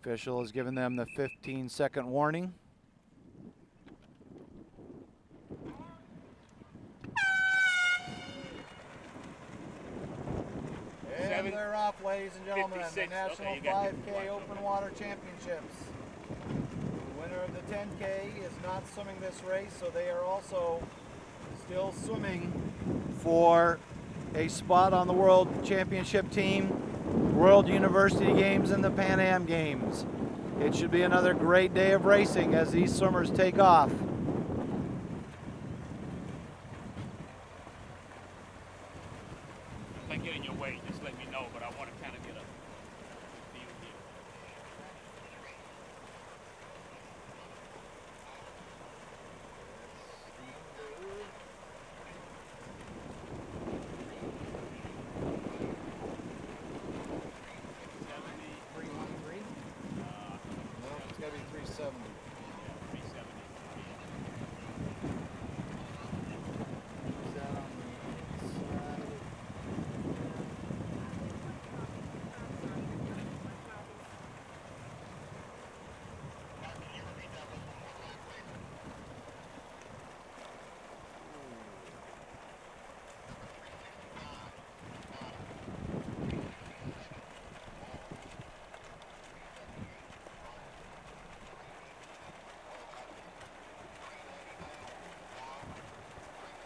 Official has given them the 15-second warning. And they're off, ladies and gentlemen. The National 5K Open Water Championships. The winner of the 10K is not swimming this race, so they are also still swimming for a spot on the World Championship team, World University Games, and the Pan Am Games. It should be another great day of racing as these swimmers take off. If I get in your way, just let me know, but I want to kind of get a view here. It's got to be 370. Yeah, 370. Is that on the side?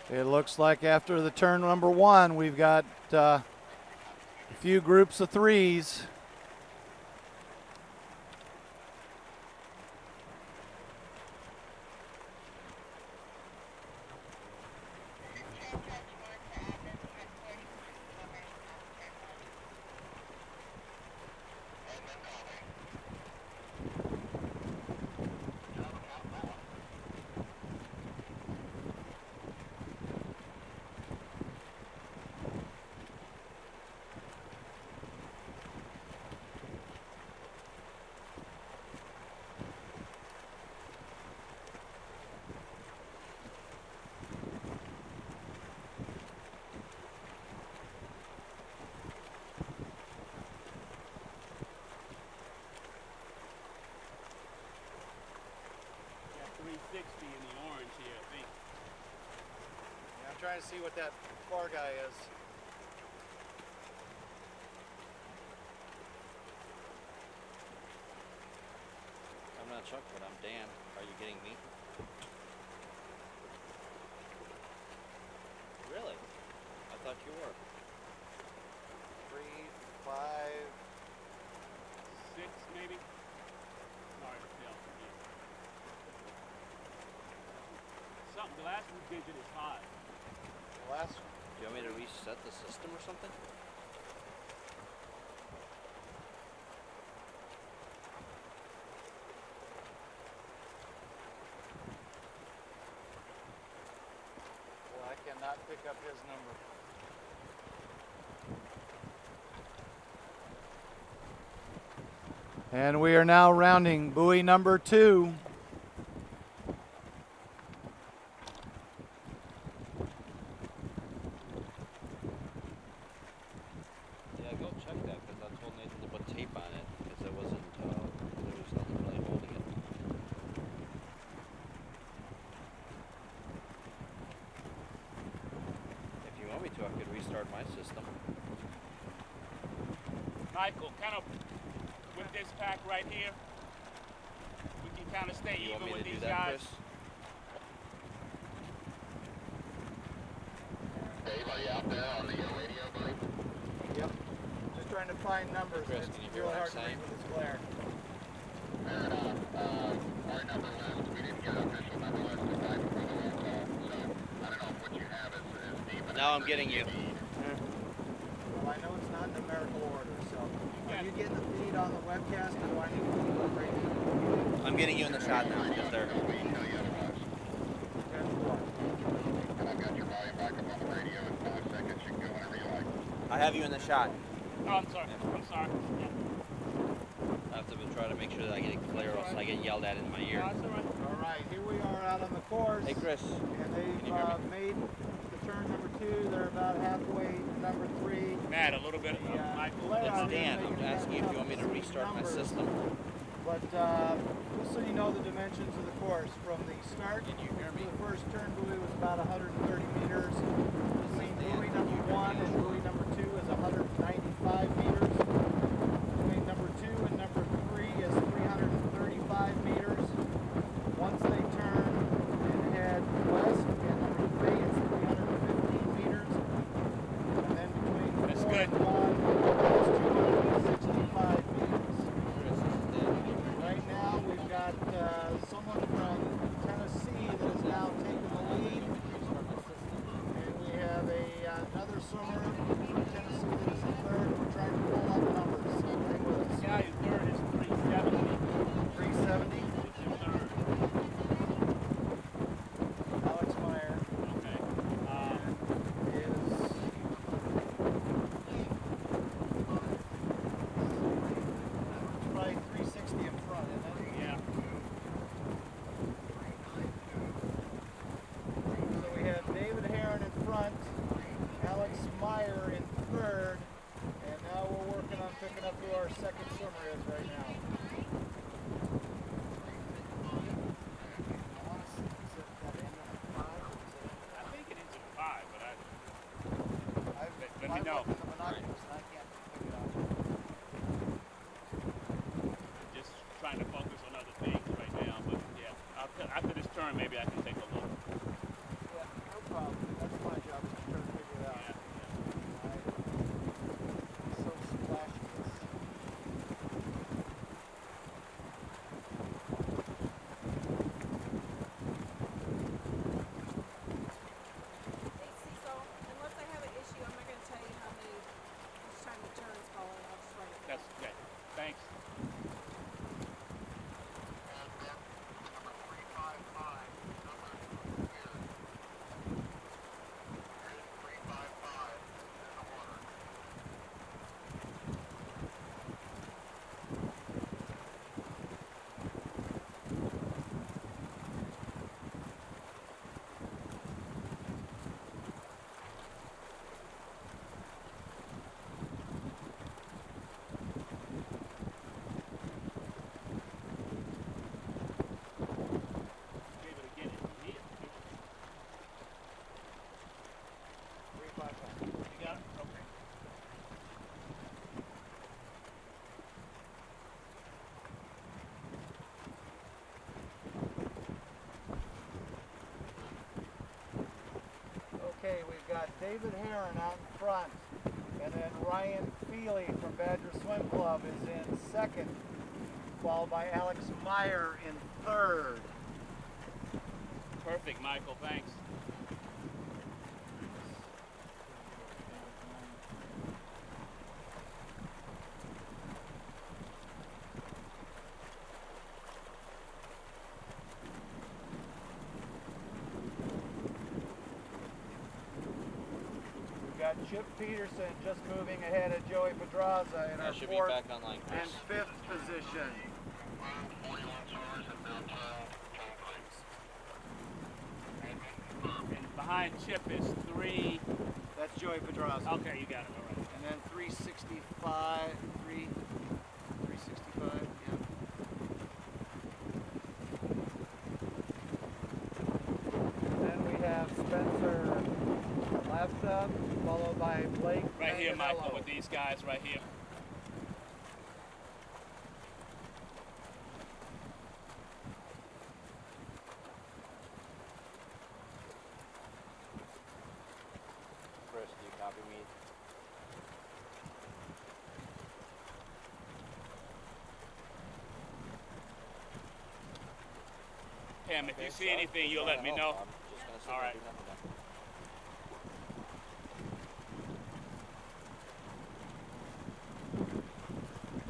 It looks like after the turn number one, we've got a few groups of threes. In the orange here, I think. Yeah, I'm trying to see what that far guy is. I'm not Chuck, but I'm Dan. Are you getting me? Really? I thought you were. 3, 5. 6 maybe? Hard to tell from here. Something, the last digit is 5. The last one. Do you want me to reset the system or something? Well, I cannot pick up his number. And we are now rounding buoy number 2. Yeah, go check that because I told Nathan to put tape on it because it wasn't, there was nothing really holding it. If you want me to, I could restart my system. Michael, kind of with this pack right here, we can kind of stay You want even me with to do these that, guys. Chris? Dave, are you out there on the radio, buddy? Yep. Just trying to find numbers. Chris, It's can you hear really what I'm hard to read saying? with this glare. Fair enough. Our number list, we didn't get an official number list tonight before the roll call, so I don't know if what you have is deep enough. Now I'm getting you. Well, I know it's not in numerical order, so are you getting the feed on the webcast or do I need to keep on radio? I'm getting you in the shot now because they're... We can tell you otherwise. Okay, what? And I've got your volume back up on the radio in 5 seconds. You can go whenever you like. I have you in the shot. Oh, I'm sorry. I'm sorry. Yeah. I have to try to make sure that I get clear or else I get yelled at in my ear. No, that's all right. All right, here we are out on the course. Hey, Chris. And they've Can you hear me? made the turn number 2. They're about halfway to number 3. Matt, a little bit. Yeah. Michael. Glare It's out here Dan. making I'm asking you if you want me to some restart my numbers. system. But just so you know the dimensions of the course, from the start Can you hear me? the first turn buoy was about 130 meters. Between buoy number 1 and buoy number 2 is 195 meters. Between number 2 and number 3 is 335 meters. Once they turn and head west at number 3 it's 315 meters. And then between That's 4 good. and 1 is 265 meters. Chris, this is Dan. Right now we've got someone from Tennessee that has now taken the lead. And we have another swimmer from Tennessee that is in third. We're trying to pull up numbers. Hang with us. Guy in third is 370. 370. Who's in third? Alex Meyer Okay. is probably 360 in front, isn't it? Yeah. So we have David Heron in front, Alex Meyer in third, and now we're working on picking up who our second swimmer is right now. I think it ends at 5, but let me know. The binoculars and I can't pick it up. I'm just trying to focus on other things right now. But yeah, after this turn, maybe I can take a look. Yeah, no problem. That's my job is to try to figure it out. Yeah. I'm so splashy. Hey, Cecil, unless I have an issue, I'm not going to tell you how many each time the turn's calling. I'll just write it down. That's okay. Thanks. David, again, it's here. 355. You got it? Okay. Okay, we've got David Heron out in front, and then Ryan Feely from Badger Swim Club is in second, followed by Alex Meyer in third. Perfect, Michael. Thanks. We've got Chip Peterson just moving ahead of Joey Pedraza in our That should be fourth back online, Chris. and fifth position. And behind Chip is 3. That's Joey Pedraza. Okay, you got it. All right. And then 365, 365, yeah. Then we have Spencer Lefta, followed by Blake. Right here, Manganello. Michael, with these guys right here. Chris, do you copy me? Pam, if you Okay, see so anything, you'll trying let to me help. know. I'm just gonna sit All there right. and do nothing then.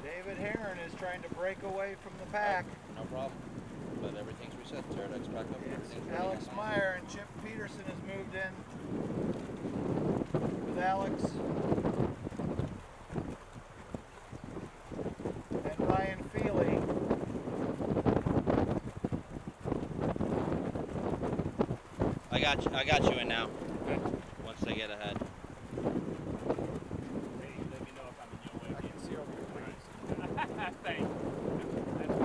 David Heron is trying to break away from the pack. No problem. But everything's reset. Teradek's back up. It's Everything's ready. Alex Meyer and Chip Peterson has moved in with Alex. And Ryan Feely. I got you in now. Okay. Once they get ahead. Hey, let me know if I'm in your way. I can see over your All right. Thanks. That's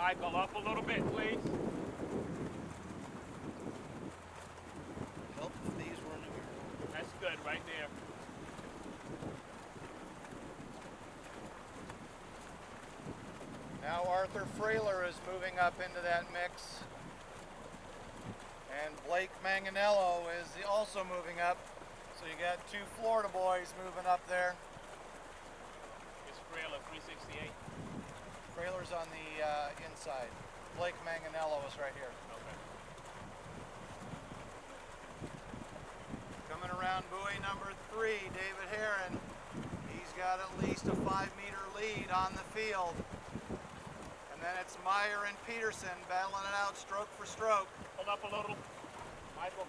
Michael, up a little bit, please. Help if these were new. That's good, right there. Now Arthur Frailer is moving up into that mix. And Blake Manganello is also moving up. So you got two Florida boys moving up there. It's Frailer 368. Frailer's on the inside. Blake Manganello is right here. Okay. Coming around buoy number 3, David Heron. He's got at least a 5-meter lead on the field. And then it's Meyer and Peterson battling it out stroke for stroke. Hold up a little. Michael.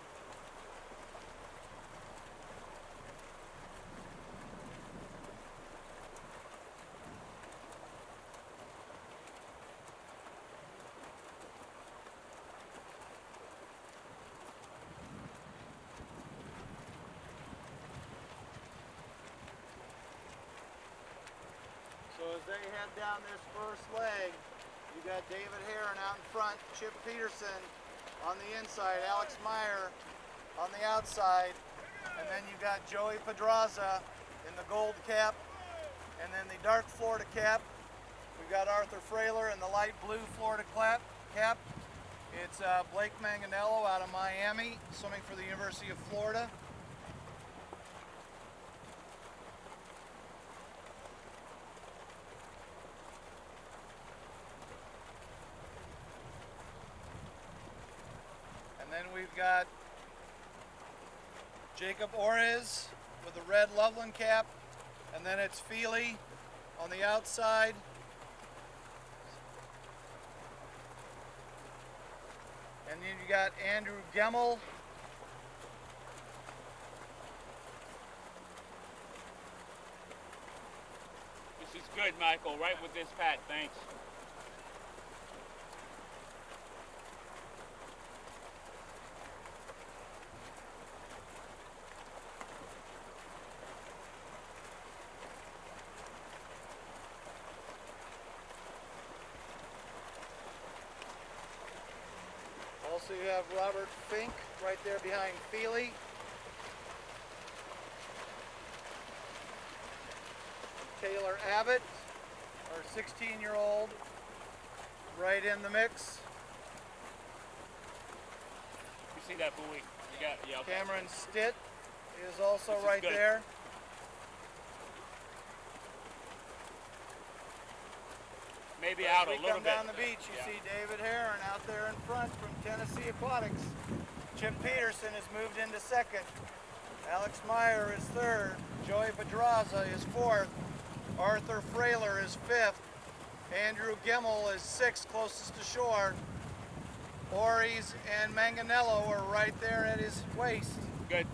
So as they head down this first leg, you got David Heron out in front, Chip Peterson on the inside, Alex Meyer on the outside, and then you got Joey Pedraza in the gold cap, and then the dark Florida cap. We've got Arthur Frailer in the light blue Florida cap. It's Blake Manganello out of Miami, swimming for the University of Florida. And then we've got Jacob Orez with the red Loveland cap, and then it's Feely on the outside. And then you got Andrew Gemmel. This is good, Michael. Right with this pad. Thanks. Also you have Robert Fink right there behind Feely. Taylor Abbott, our 16-year-old, right in the mix. You see that buoy? You got it. Yeah, okay. Cameron Stitt is also This is right good. there. Maybe As out a we little come bit. down the beach, you see David Heron out there in front from Tennessee Aquatics. Chip Peterson has moved into second. Alex Meyer is third. Joey Pedraza is fourth. Arthur Frailer is fifth. Andrew Gemmel is sixth, closest to shore. Orez and Manganello are right there at his waist. Good.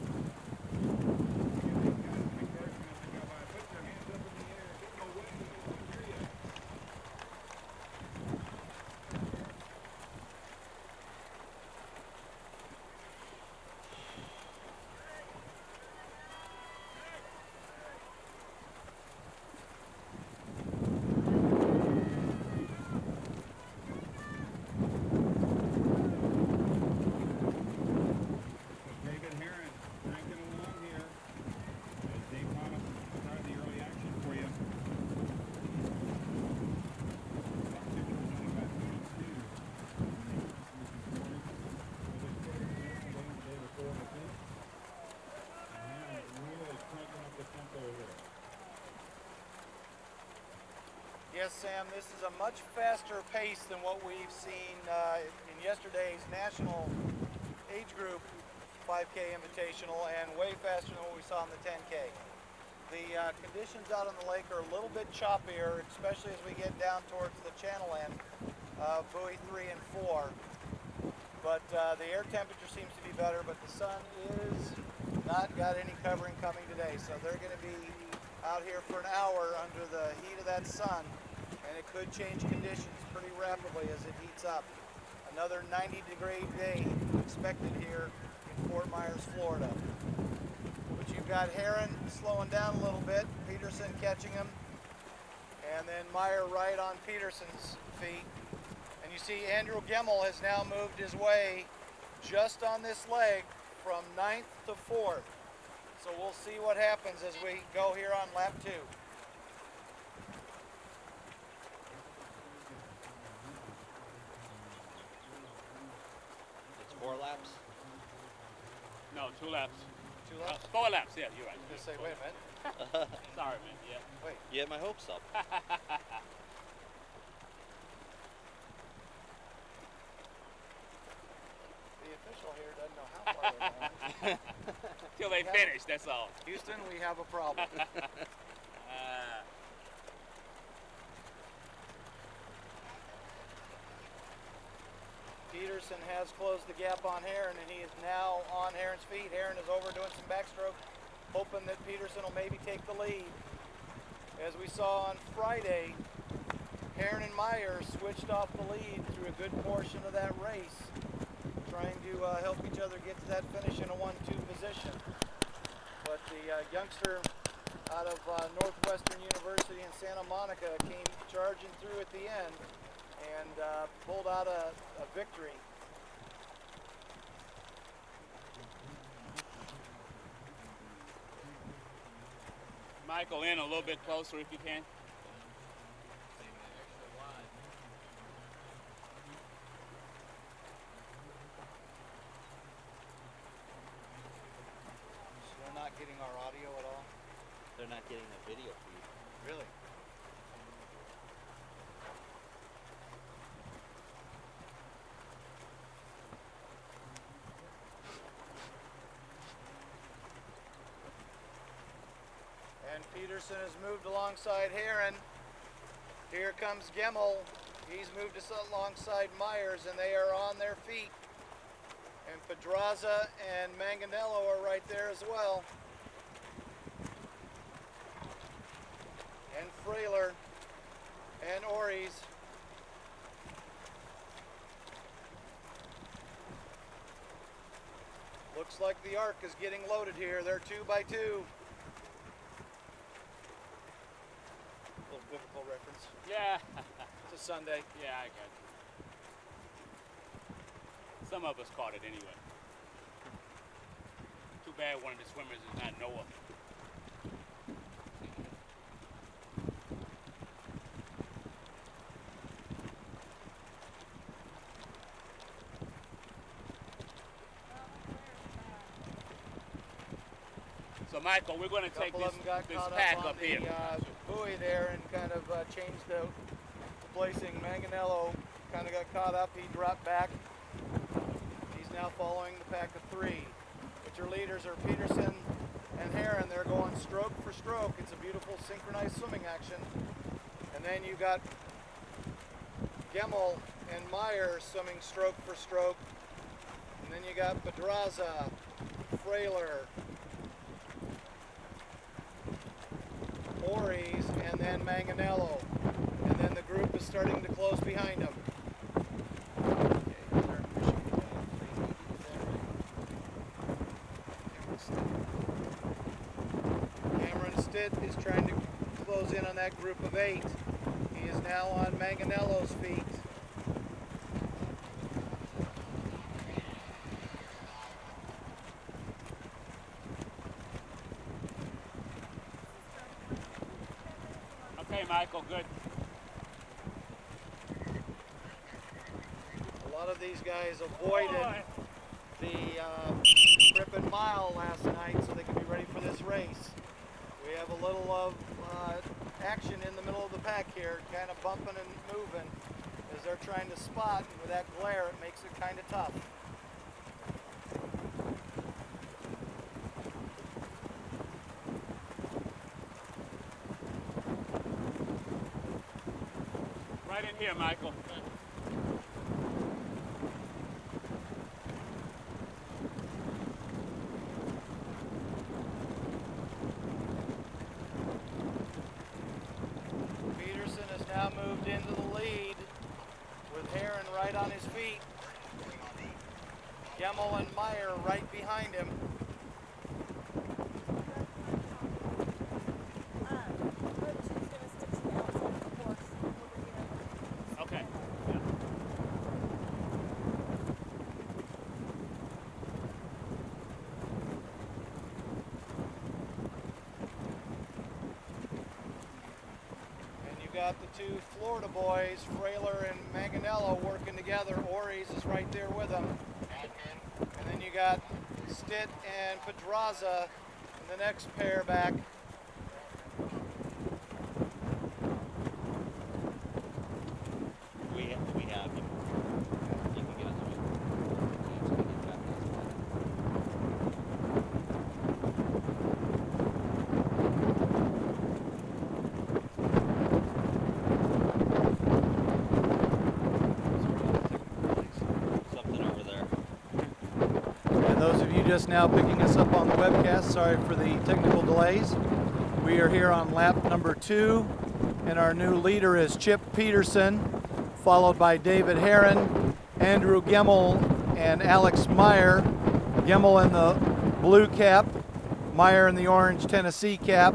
David Heron cranking along here as they want to start the early action for you. Yes, Sam, this is a much faster pace than what we've seen in yesterday's national age group 5K Invitational, and way faster than what we saw in the 10K. The conditions out on the lake are a little bit choppier, especially as we get down towards the channel end, buoy 3 and 4. But the air temperature seems to be better, but the sun is not got any covering coming today. So they're going to be out here for an hour under the heat of that sun, and it could change conditions pretty rapidly as it heats up. Another 90-degree day expected here in Fort Myers, Florida. But you've got Heron slowing down a little bit, Peterson catching him, and then Meyer right on Peterson's feet. And you see Andrew Gemmel has now moved his way just on this leg from 9th to 4th. So we'll see what happens as we go here on lap 2. It's 4 laps. No, 2 laps. 2 laps? 4 laps, yeah, you're right. Just say, wait a minute. Sorry, man, yeah. Wait. You had my hopes up. The official here doesn't know how far they're going. Till they finish, that's all. Houston, we have a problem. Peterson has closed the gap on Heron, and he is now on Heron's feet. Heron is over doing some backstroke, hoping that Peterson will maybe take the lead. As we saw on Friday, Heron and Meyer switched off the lead through a good portion of that race, trying to help each other get to that finish in a 1-2 position. But the youngster out of Northwestern University in Santa Monica came charging through at the end and pulled out a victory. Michael, in a little bit closer if you can. So they're not getting our audio at all? They're not getting the video feed. Really? And Peterson has moved alongside Heron. Here comes Gemmel. He's moved us alongside Myers, and they are on their feet. And Pedraza and Manganello are right there as well. And Frailer and Ories. Looks like the arc is getting loaded here. They're 2 by 2. Little biblical reference. Yeah. It's a Sunday. Yeah, I got you. Some of us caught it anyway. Too bad one of the swimmers is not Noah. So Michael, we're going to take Couple of them got this caught pack up on up here. the buoy there and kind of changed the placing. Manganello kind of got caught up. He dropped back. He's now following the pack of 3. But your leaders are Peterson and Heron. They're going stroke for stroke. It's a beautiful synchronized swimming action. And then you got Gemmel and Meyer swimming stroke for stroke. And then you got Pedraza, Frailer, Ories, and then Manganello. And then the group is starting to close behind them. Cameron Stitt is trying to close in on that group of 8. He is now on Manganello's feet. Okay, Michael, good. A lot of these guys avoided the Crippen Mile last night so they could be ready for this race. We have a little of action in the middle of the pack here, kind of bumping and moving as they're trying to spot, and with that glare it makes it kind of tough. Right in here, Michael. Peterson has now moved into the lead with Heron right on his feet. Gemmel and Meyer right behind him. Okay. Yeah. got the two Florida boys, Frailer and Manganello, working together. Ories is right there with them. And then you got Stitt and Pedraza in the next pair back. We have you. You can get on the way. Yeah, it's gonna get back, that's fine. Something over there. And those of you just now picking us up on the webcast, sorry for the technical delays. We are here on lap number 2, and our new leader is Chip Peterson, followed by David Herron, Andrew Gemmel, and Alex Meyer. Gemmel in the blue cap, Meyer in the orange Tennessee cap.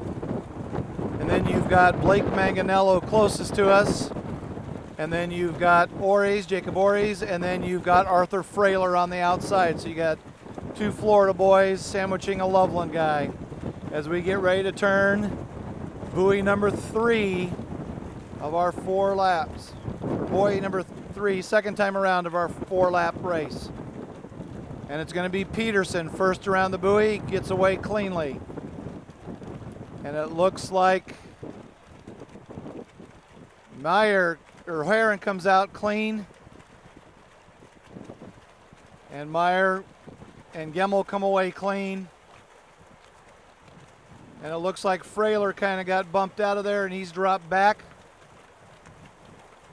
And then you've got Blake Manganello closest to us. And then you've got Ories, Jacob Ories, and then you've got Arthur Frailer on the outside. So you got two Florida boys sandwiching a Loveland guy. As we get ready to turn buoy number 3 of our 4 laps. Or buoy number 3, second time around of our 4-lap race. And it's going to be Peterson first around the buoy, gets away cleanly. And it looks like Herron comes out clean. And Meyer and Gemmel come away clean. And it looks like Frailer kind of got bumped out of there and he's dropped back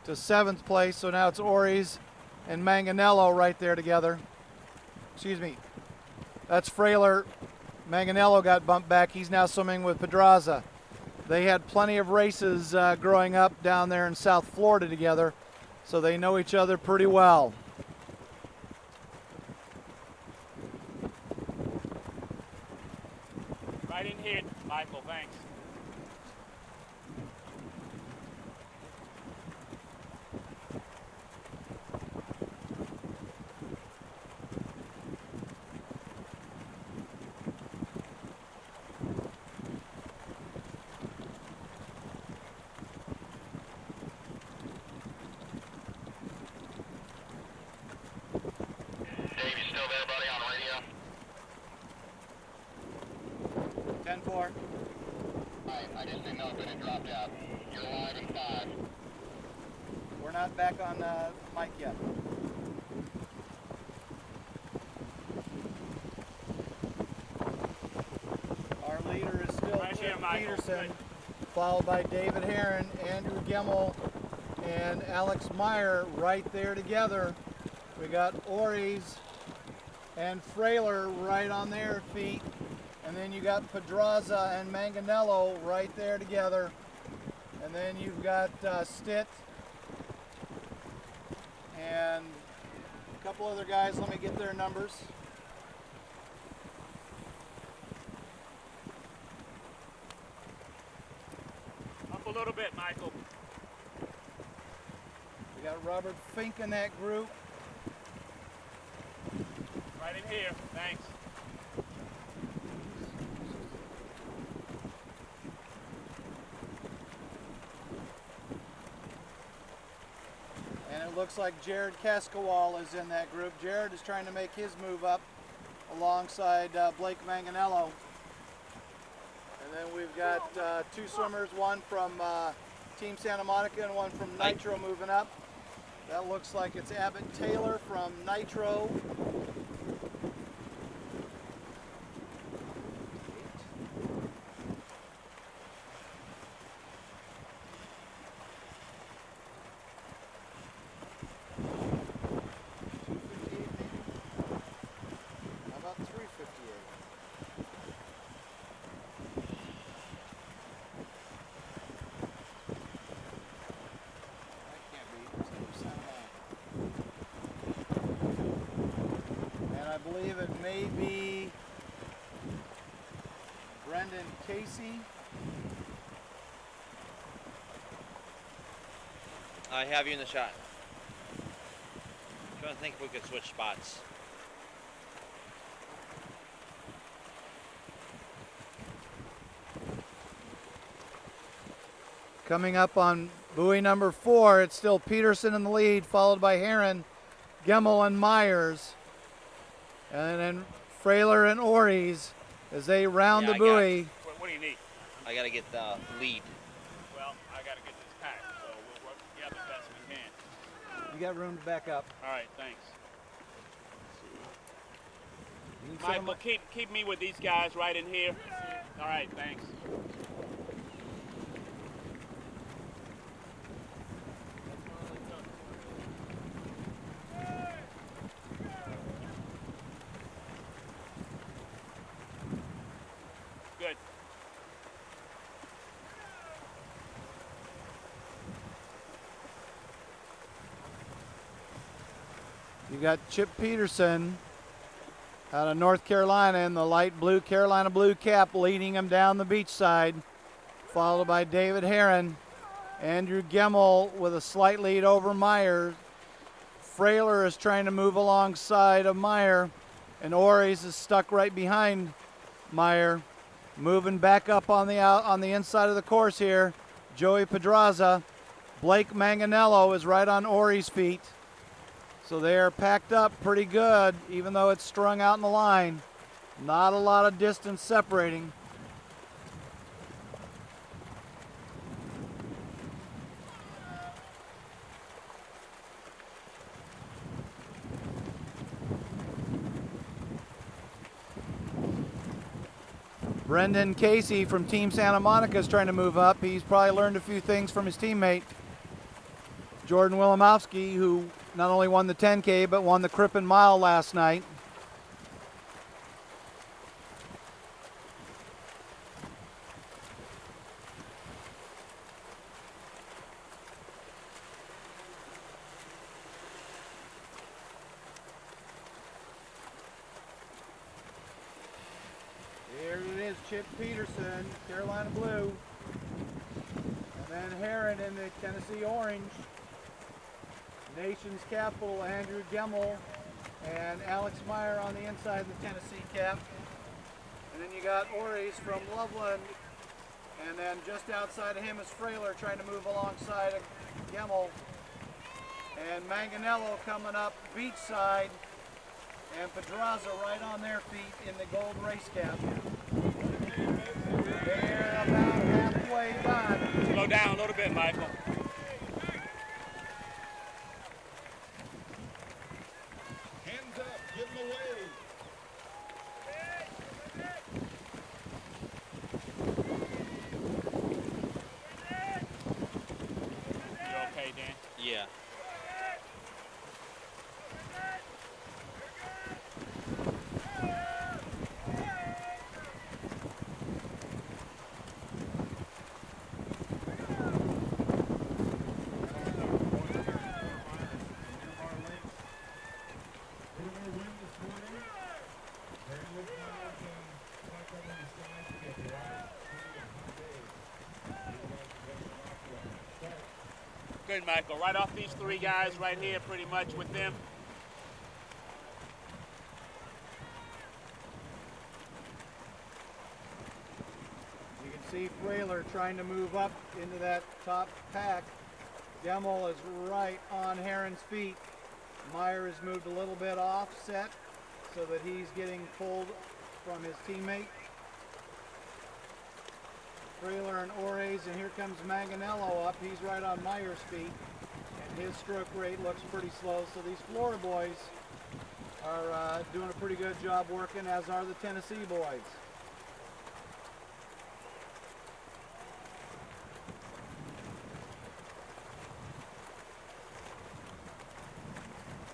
to 7th place. So now it's Ories and Manganello right there together. Excuse me. That's Frailer. Manganello got bumped back. He's now swimming with Pedraza. They had plenty of races growing up down there in South Florida together, so they know each other pretty well. Right in here, Michael, thanks. Dave, you still there, buddy, on radio? 10-4. I just didn't know if it had dropped out. You're live in 5. We're not back on mic yet. Our leader is still Right here, Chip Michael. Peterson, Good. followed by David Herron, Andrew Gemmel, and Alex Meyer right there together. We got Ories and Frailer right on their feet. And then you got Pedraza and Manganello right there together. And then you've got Stitt and a couple other guys. Let me get their numbers. Up a little bit, Michael. We got Robert Fink in that group. Right in here, thanks. And it looks like Jared Cascawal is in that group. Jared is trying to make his move up alongside Blake Manganello. And then we've got 2 swimmers, one from Team Santa Monica and one from Nitro moving up. That looks like it's Abbott Taylor from Nitro. How about 358? That can't be Team Santa Monica. And I believe it may be Brendan Casey. I have you in the shot. I'm trying to think if we could switch spots. Coming up on Buoy number 4, it's still Peterson in the lead, followed by Heron, Gemmel, and Myers. And then Frailer and Ories as they round Yeah, the I got buoy. it. What do you need? I gotta get the lead. Well, I got to get this packed, so we'll work together best we can. You got room to back up. All right, thanks. You can sit on Michael, keep me with these guys right in here. All right, thanks. Good. You got Chip Peterson out of North Carolina in the light blue Carolina blue cap leading him down the beach side, followed by David Heron. Andrew Gemmel with a slight lead over Meyer. Frailer is trying to move alongside of Meyer, and Ories is stuck right behind Meyer. Moving back up on the inside of the course here, Joey Pedraza. Blake Manganello is right on Ories' feet. So they are packed up pretty good, even though it's strung out in the line. Not a lot of distance separating. Brendan Casey from Team Santa Monica is trying to move up. He's probably learned a few things from his teammate, Jordan Wilimowski, who not only won the 10K, but won the Crippen Mile last night. Here it is, Chip Peterson, Carolina Blue. And then Heron in the Tennessee Orange. Nation's Capital, Andrew Gemmel and Alex Meyer on the inside of the Tennessee cap. And then you got Ories from Loveland. And then just outside of him is Frailer trying to move alongside of Gemmel. And Manganello coming up beachside. And Pedraza right on their feet in the gold race cap. They're about halfway done. Slow down a little bit, Michael. Hands up, give them away. You okay, Dan? Yeah. Good, Michael. Right off these three guys right here, pretty much with them. You can see Frailer trying to move up into that top pack. Gemmel is right on Heron's feet. Meyer has moved a little bit offset so that he's getting pulled from his teammate. Frailer and Ories, and here comes Manganello up. He's right on Meyer's feet, and his stroke rate looks pretty slow. So these Florida boys are doing a pretty good job working, as are the Tennessee boys.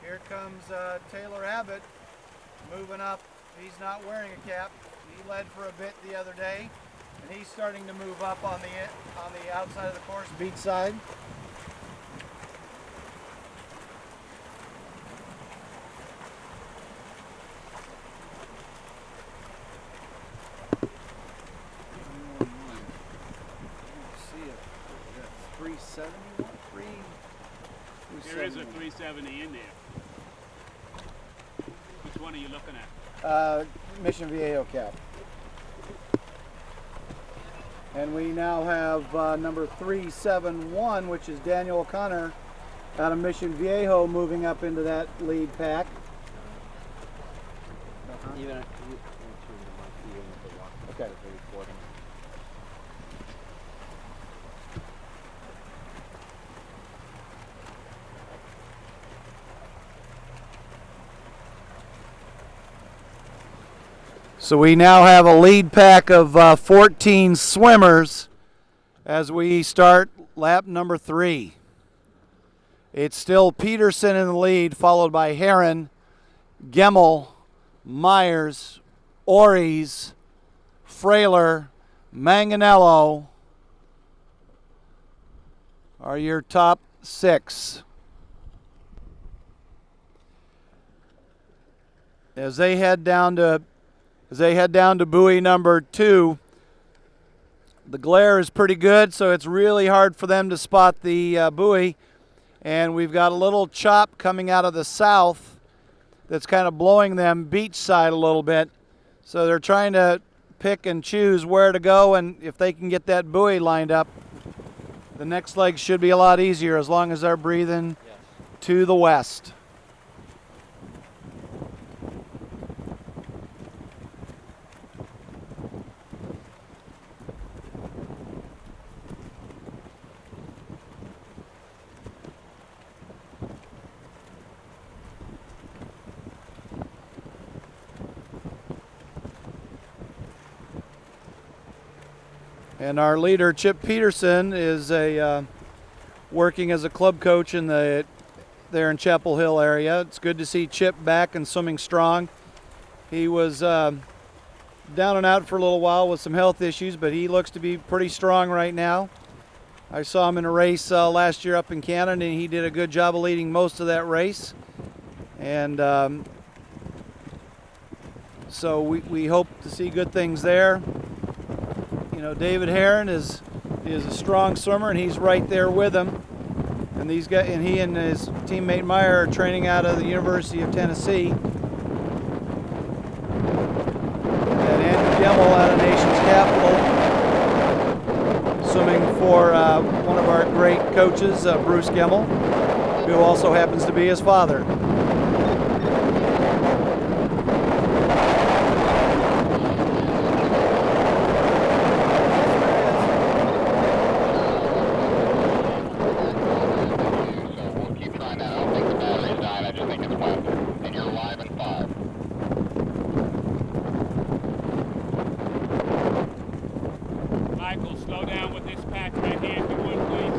Here comes Taylor Abbott moving up. He's not wearing a cap. He led for a bit the other day, and he's starting to move up on the outside of the course, beach side. See it. 371. There is a 370 in there. Which one are you looking at? Mission Viejo cap. And we now have number 371, which is Daniel O'Connor out of Mission Viejo, moving up into that lead pack. Even turn the monkey in with the walk. Okay. The recording. So we now have a lead pack of 14 swimmers as we start lap number 3. It's still Peterson in the lead, followed by Heron, Gemmel, Myers, Ories, Frailer, Manganello are your top 6. As they head down to buoy number 2, the glare is pretty good, so it's really hard for them to spot the buoy. And we've got a little chop coming out of the south that's kind of blowing them beachside a little bit. So they're trying to pick and choose where to go, and if they can get that buoy lined up, the next leg should be a lot easier as long as they're breathing to the west. And our leader, Chip Peterson, is working as a club coach there in Chapel Hill area. It's good to see Chip back and swimming strong. He was down and out for a little while with some health issues, but he looks to be pretty strong right now. I saw him in a race last year up in Canada, and he did a good job of leading most of that race. And so we hope to see good things there. You know, David Heron is a strong swimmer, and he's right there with him. And these guys, and he and his teammate Meyer are training out of the University of Tennessee. And Andrew Gemmel out of Nation's Capital, swimming for one of our great coaches, Bruce Gemmel, who also happens to be his father. Michael, slow down with this patch right here if you would, please.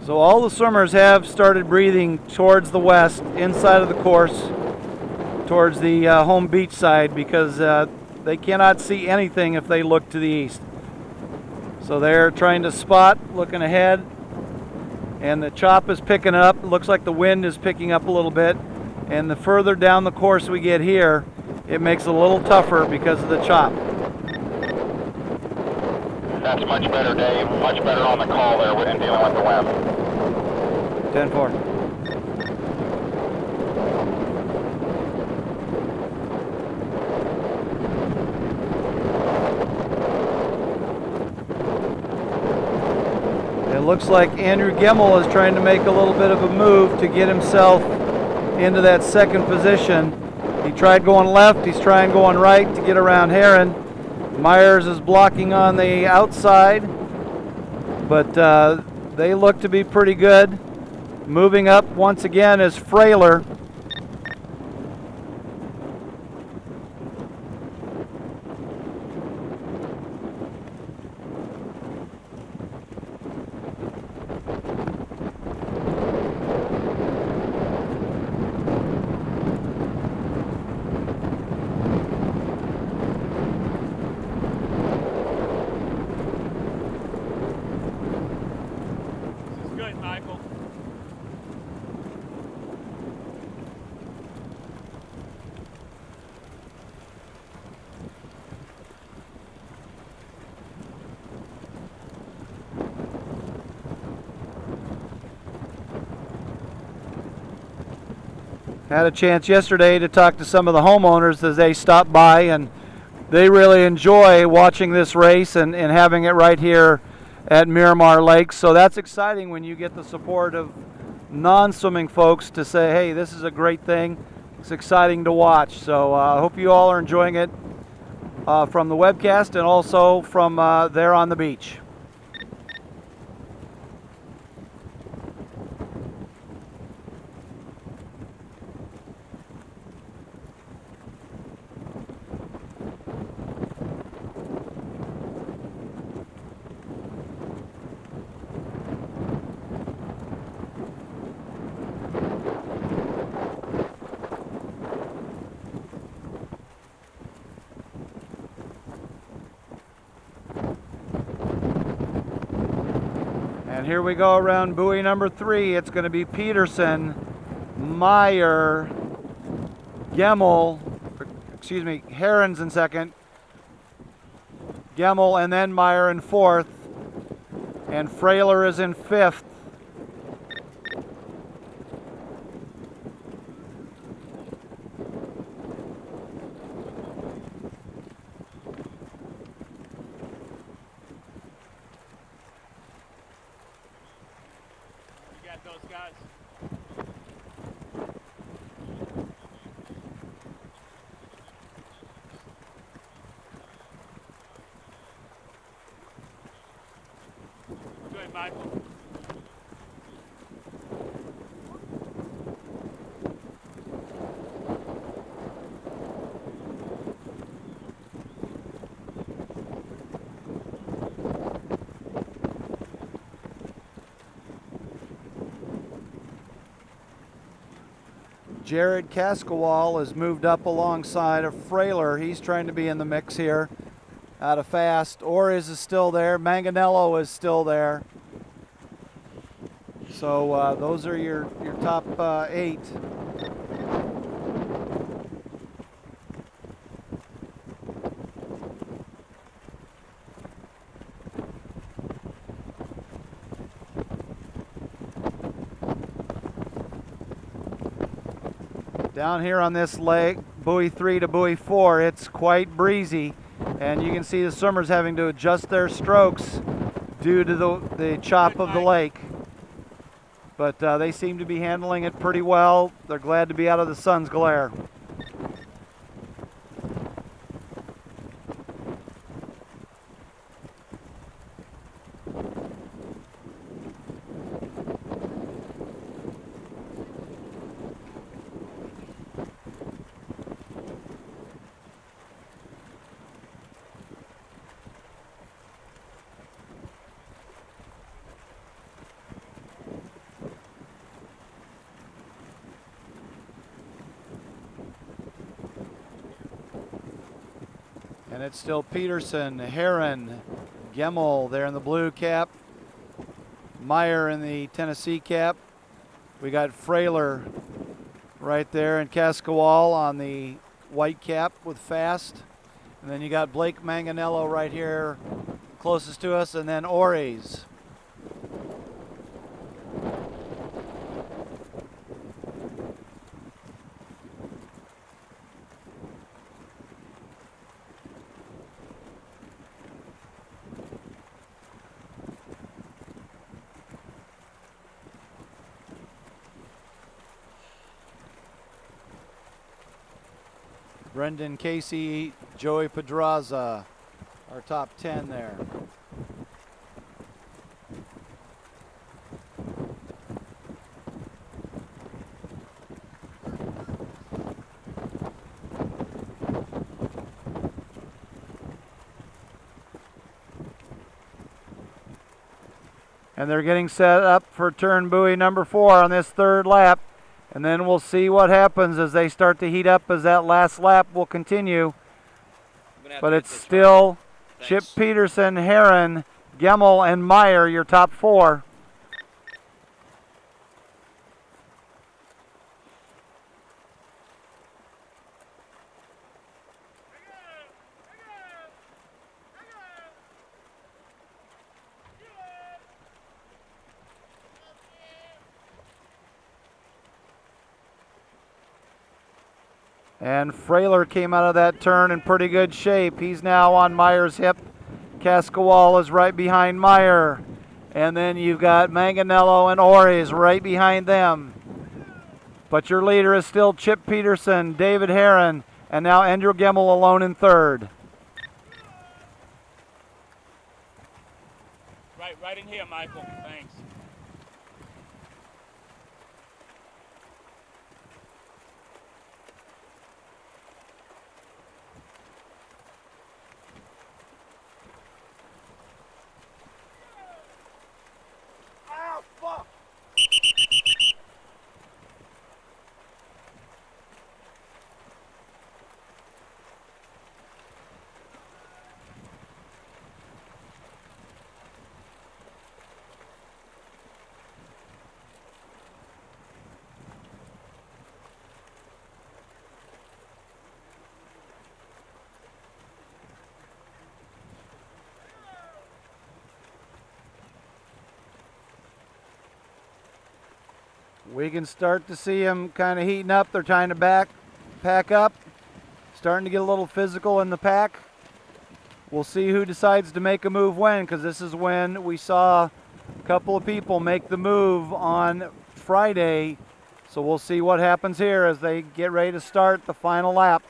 So all the swimmers have started breathing towards the west, inside of the course, towards the home beach side, because they cannot see anything if they look to the east. So they're trying to spot, looking ahead, and the chop is picking up. It looks like the wind is picking up a little bit, and the further down the course we get here, it makes it a little tougher because of the chop. That's much better, Dave. Much better on the call there in dealing with the wind. 10-4. It looks like Andrew Gemmel is trying to make a little bit of a move to get himself into that second position. He tried going left, he's trying going right to get around Heron. Myers is blocking on the outside, but they look to be pretty good. Moving up once again is Frailer. This is good, Michael. Had a chance yesterday to talk to some of the homeowners as they stopped by, and they really enjoy watching this race and having it right here at Miramar Lakes. So that's exciting when you get the support of non-swimming folks to say, hey, this is a great thing. It's exciting to watch. So I hope you all are enjoying it from the webcast and also from there on the beach. And here we go around buoy number 3. It's going to be Peterson, Meyer, Herons in second, Gemmel, and then Meyer in fourth, and Frailer is in fifth. You got those guys? Go ahead, Michael. Jared Cascawal has moved up alongside of Frailer. He's trying to be in the mix here out of fast. Ores is still there. Manganello is still there. So those are your top 8. Down here on this lake, buoy 3 to buoy 4, it's quite breezy, and you can see the swimmers having to adjust their strokes due to the chop of the lake. But they seem to be handling it pretty well. They're glad to be out of the sun's glare. And it's still Peterson, Heron, Gemmel there in the blue cap, Meyer in the Tennessee cap. We got Frailer right there and Cascawal on the white cap with fast. And then you got Blake Manganello right here closest to us, and then Ores. Brendan Casey, Joey Pedraza, our top 10 there. And they're getting set up for turn buoy number 4 on this third lap. And then we'll see what happens as they start to heat up as that last lap will continue. But it's still Chip Peterson, Heron, Gemmel, and Meyer, your top 4. And Frailer came out of that turn in pretty good shape. He's now on Meyer's hip. Cascawal is right behind Meyer. And then you've got Manganello and Ores right behind them. But your leader is still Chip Peterson, David Heron, and now Andrew Gemmel alone in third. Right in here, Michael. Thanks. We can start to see them kind of heating up. They're trying to pack up, starting to get a little physical in the pack. We'll see who decides to make a move when, because this is when we saw a couple of people make the move on Friday. So we'll see what happens here as they get ready to start the final lap.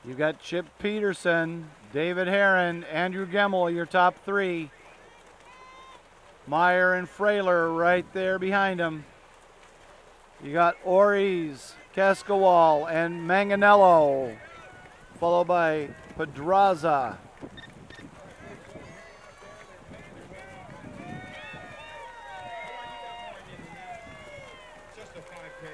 You've got Chip Peterson, David Heron, Andrew Gemmel, your top three. Meyer and Frailer right there behind him. You got Ores, Cascawal, and Manganello, followed by Pedraza. Just a 5K.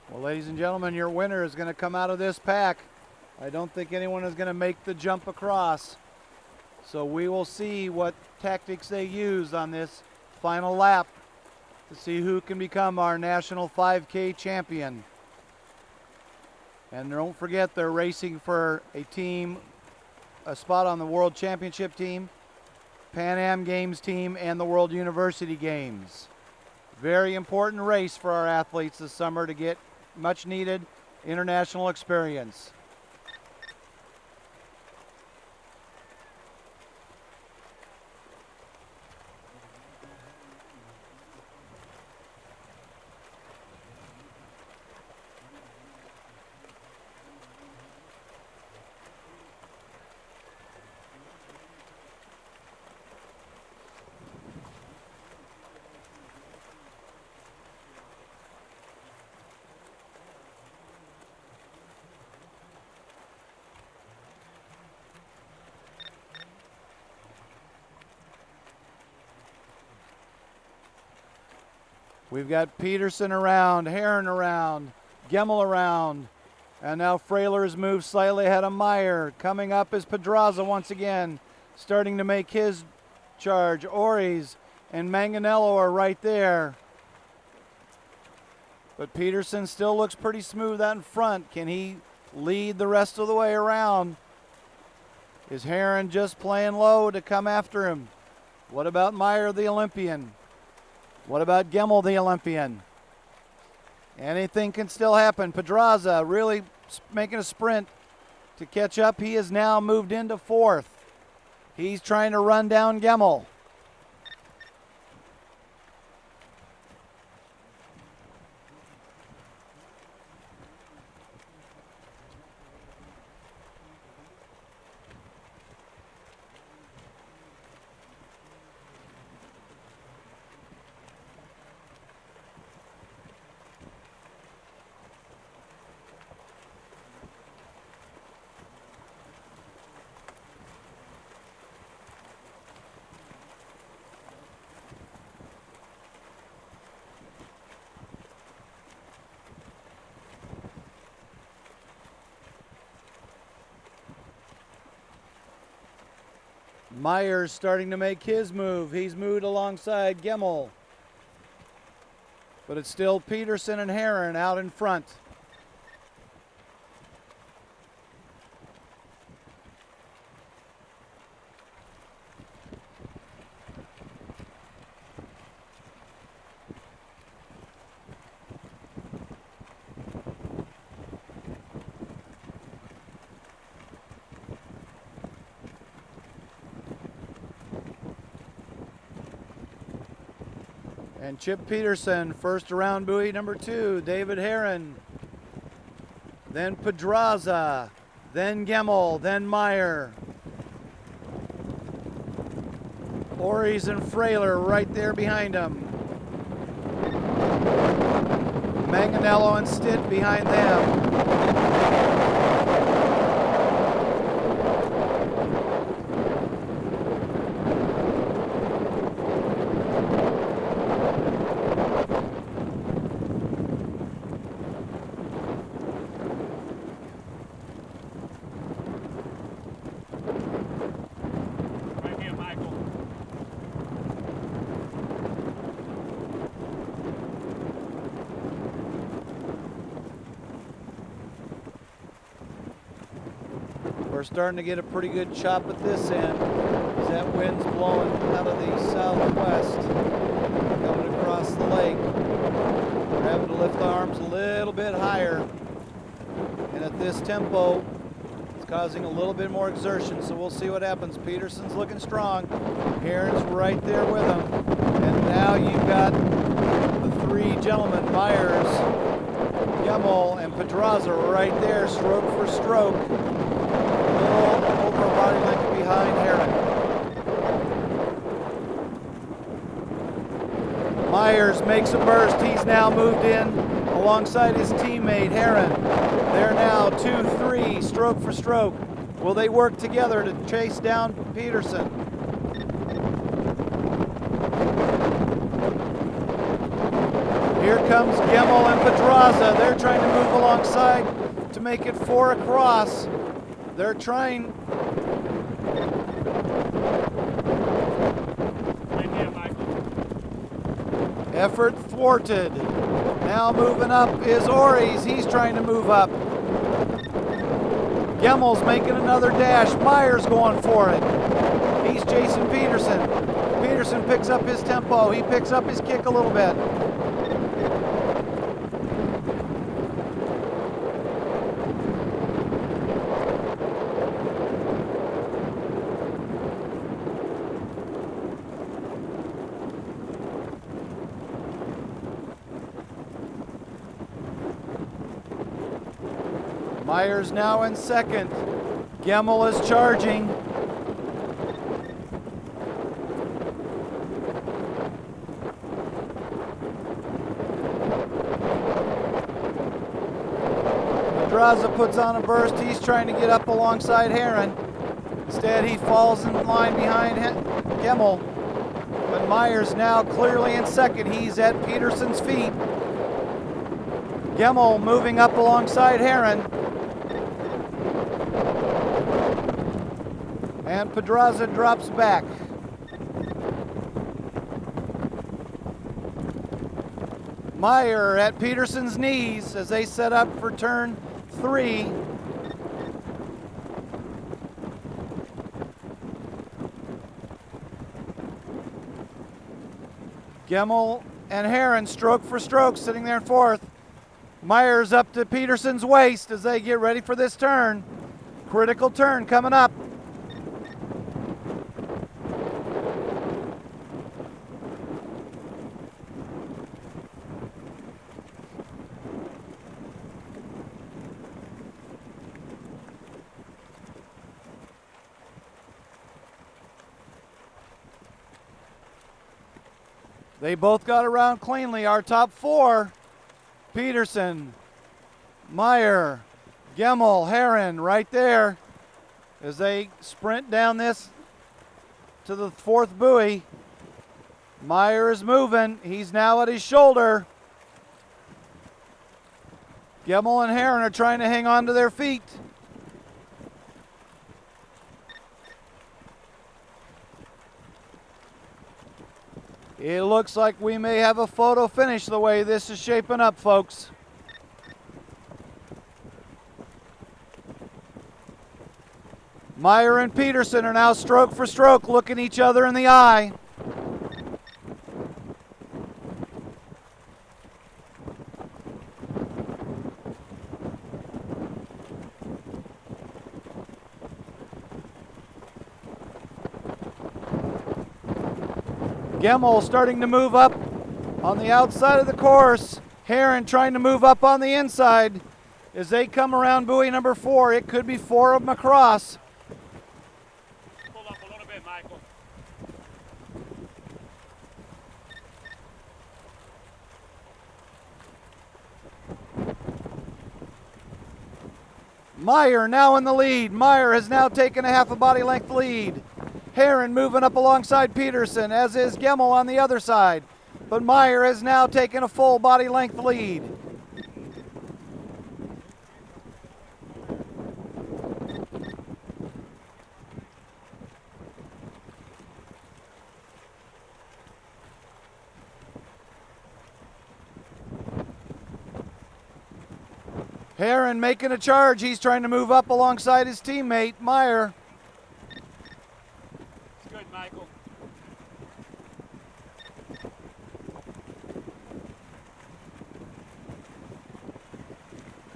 Well, ladies and gentlemen, your winner is going to come out of this pack. I don't think anyone is going to make the jump across. So we will see what tactics they use on this final lap to see who can become our national 5K champion. And don't forget, they're racing for a spot on the World Championship team, Pan Am Games team, and the World University Games. Very important race for our athletes this summer to get much needed international experience. We've got Peterson around, Heron around, Gemmel around, and now Frailer's moved slightly ahead of Meyer. Coming up is Pedraza once again, starting to make his charge. Ores and Manganello are right there. But Peterson still looks pretty smooth out in front. Can he lead the rest of the way around? Is Heron just playing low to come after him? What about Meyer, the Olympian? What about Gemmel, the Olympian? Anything can still happen. Pedraza really making a sprint to catch up. He has now moved into fourth. He's trying to run down Gemmel. Myers starting to make his move. He's moved alongside Gemmel. But it's still Peterson and Herron out in front. And Chip Peterson, first around buoy number 2, David Herron. Then Pedraza, then Gemmel, then Meyer. Ories and Frailer right there behind him. Manganello and Stitt behind them. Right here, Michael. We're starting to get a pretty good chop at this end as that wind's blowing out of the southwest, coming across the lake. We're having to lift the arms a little bit higher, and at this tempo, it's causing a little bit more exertion, so we'll see what happens. Peterson's looking strong. Herron's right there with him, and now you've got the 3 gentlemen, Myers, Gemmel, and Pedraza right there, stroke for stroke. Over a body length behind Herron. Myers makes a burst. He's now moved in alongside his teammate Herron. They're now 2-3, stroke for stroke. Will they work together to chase down Peterson? Here comes Gemmel and Pedraza. They're trying to move alongside to make it 4 across. They're trying. Right here, Michael. Effort thwarted. Now moving up is Ories. He's trying to move up. Gemmel's making another dash. Myers going for it. He's chasing Peterson. Peterson picks up his tempo. He picks up his kick a little bit. Myers now in second. Gemmel is charging. Pedraza puts on a burst. He's trying to get up alongside Herron. Instead, he falls in line behind Gemmel. But Myers now clearly in second. He's at Peterson's feet. Gemmel moving up alongside Herron. And Pedraza drops back. Meyer at Peterson's knees as they set up for turn 3. Gemmel and Herron stroke for stroke sitting there in fourth. Myers up to Peterson's waist as they get ready for this turn. Critical turn coming up. They both got around cleanly. Our top four, Peterson, Meyer, Gemmel, Herron right there as they sprint down this to the fourth buoy. Meyer is moving. He's now at his shoulder. Gemmel and Herron are trying to hang on to their feet. It looks like we may have a photo finish the way this is shaping up, folks. Meyer and Peterson are now stroke for stroke looking each other in the eye. Gemmel starting to move up on the outside of the course. Herron trying to move up on the inside as they come around buoy number 4. It could be 4 of them across. Pull up a little bit, Michael. Meyer now in the lead. Meyer has now taken a half a body length lead. Herron moving up alongside Peterson, as is Gemmel on the other side. But Meyer has now taken a full body length lead. Herron making a charge. He's trying to move up alongside his teammate, Meyer. It's good, Michael.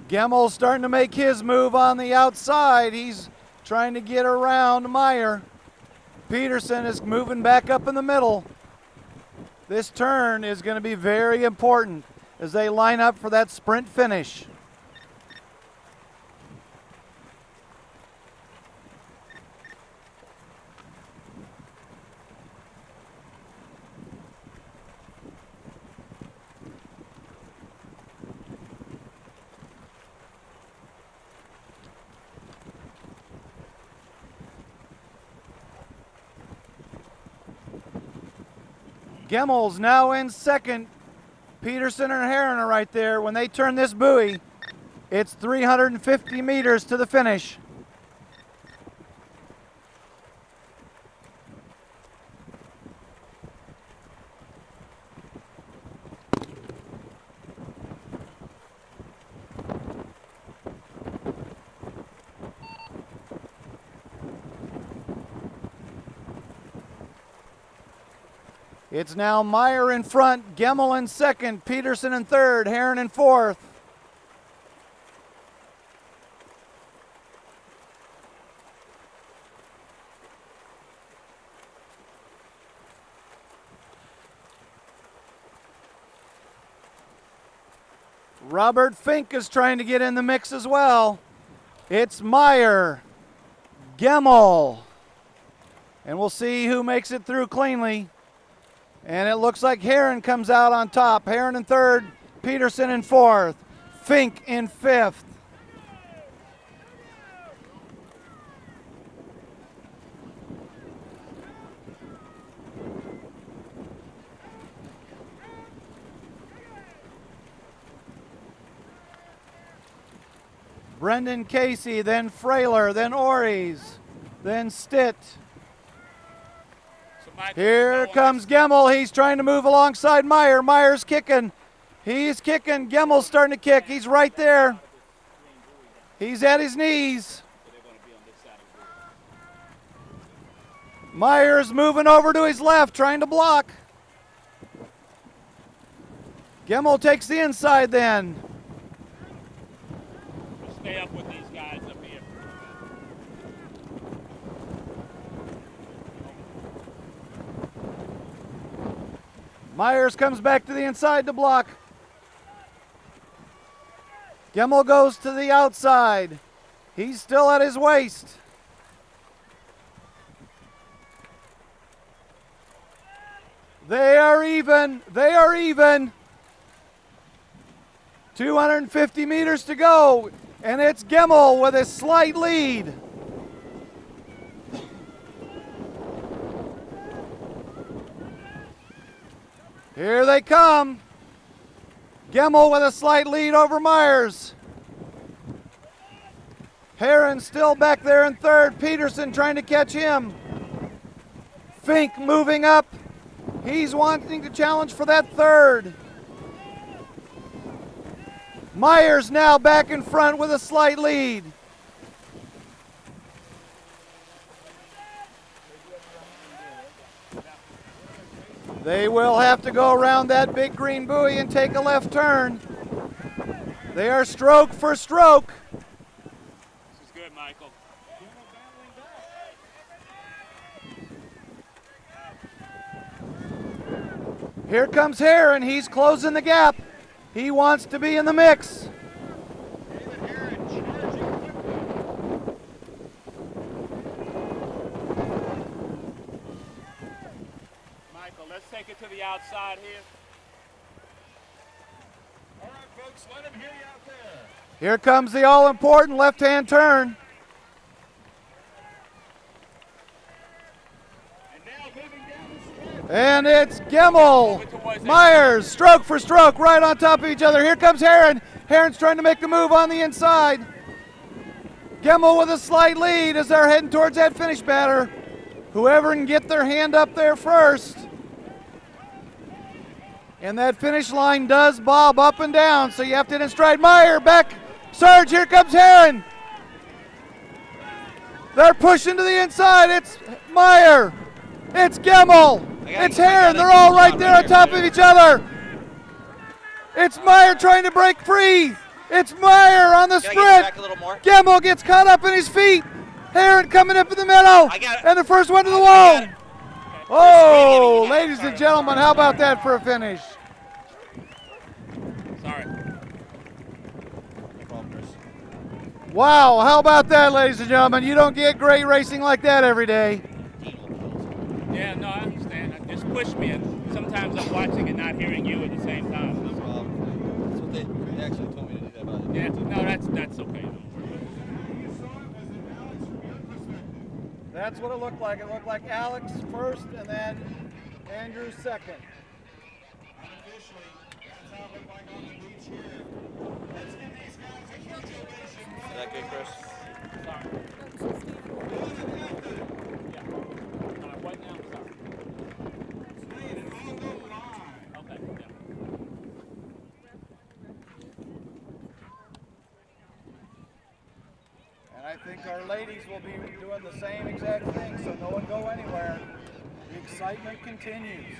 Gemmel's starting to make his move on the outside. He's trying to get around Meyer. Peterson is moving back up in the middle. This turn is going to be very important as they line up for that sprint finish. Gemmel's now in second. Peterson and Herron are right there. When they turn this buoy, it's 350 meters to the finish. It's now Meyer in front, Gemmel in second, Peterson in third, Herron in fourth. Robert Fink is trying to get in the mix as well. It's Meyer, Gemmel, and we'll see who makes it through cleanly. And it looks like Herron comes out on top. Herron in third, Peterson in fourth, Fink in fifth. Brendan Casey, then Frailer, then Ories, then Stitt. Here comes Gemmel. He's trying to move alongside Meyer. Meyer's kicking. He's kicking. Gemmel's starting to kick. He's right there. He's at his knees. Meyer's moving over to his left, trying to block. Gemmel takes the inside then. Myers comes back to the inside to block. Gemmel goes to the outside. He's still at his waist. They are even. They are even. 250 meters to go, and it's Gemmel with a slight lead. Here they come. Gemmel with a slight lead over Myers. Herron still back there in third. Peterson trying to catch him. Fink moving up. He's wanting to challenge for that third. Myers now back in front with a slight lead. They will have to go around that big green buoy and take a left turn. They are stroke for stroke. This is good, Michael. Here comes Herron. He's closing the gap. He wants to be in the mix. Michael, let's take it to the outside here. All right, folks, let him hear you out there. Here comes the all-important left-hand turn. And now moving down the stretch. And it's Gemmel. Myers, stroke for stroke, right on top of each other. Here comes Herron. Herron's trying to make the move on the inside. Gemmel with a slight lead as they're heading towards that finish batter. Whoever can get their hand up there first. And that finish line does bob up and down, so you have to hit in stride. Meyer back. Surge, here comes Herron. They're pushing to the inside. It's Meyer. It's Gemmel. It's Herron. They're all right there on top of each other. It's Meyer trying to break free. It's Meyer on the sprint. Gemmel gets caught up in his feet. Herron coming up in the middle. And the first one to the wall. Oh, ladies and gentlemen, how about that for a finish? Sorry. Wow, how about that, ladies and gentlemen? You don't get great racing like that every day. Yeah, no, I understand. Just push me, and sometimes I'm watching and not hearing you at the same time. That's what they actually told me to do that about it. Yeah, no, that's okay. Don't worry about it. That's what it looked like. It looked like Alex first and then Andrew second. Unofficially, that's how it looked like on the beach here. Let's give these guys a congratulations. Is that good, Chris? Sorry. Yeah. What now? Sorry. Staying in all the line. Okay. Yeah. And I think our ladies will be doing the same exact thing, so no one go anywhere. The excitement continues.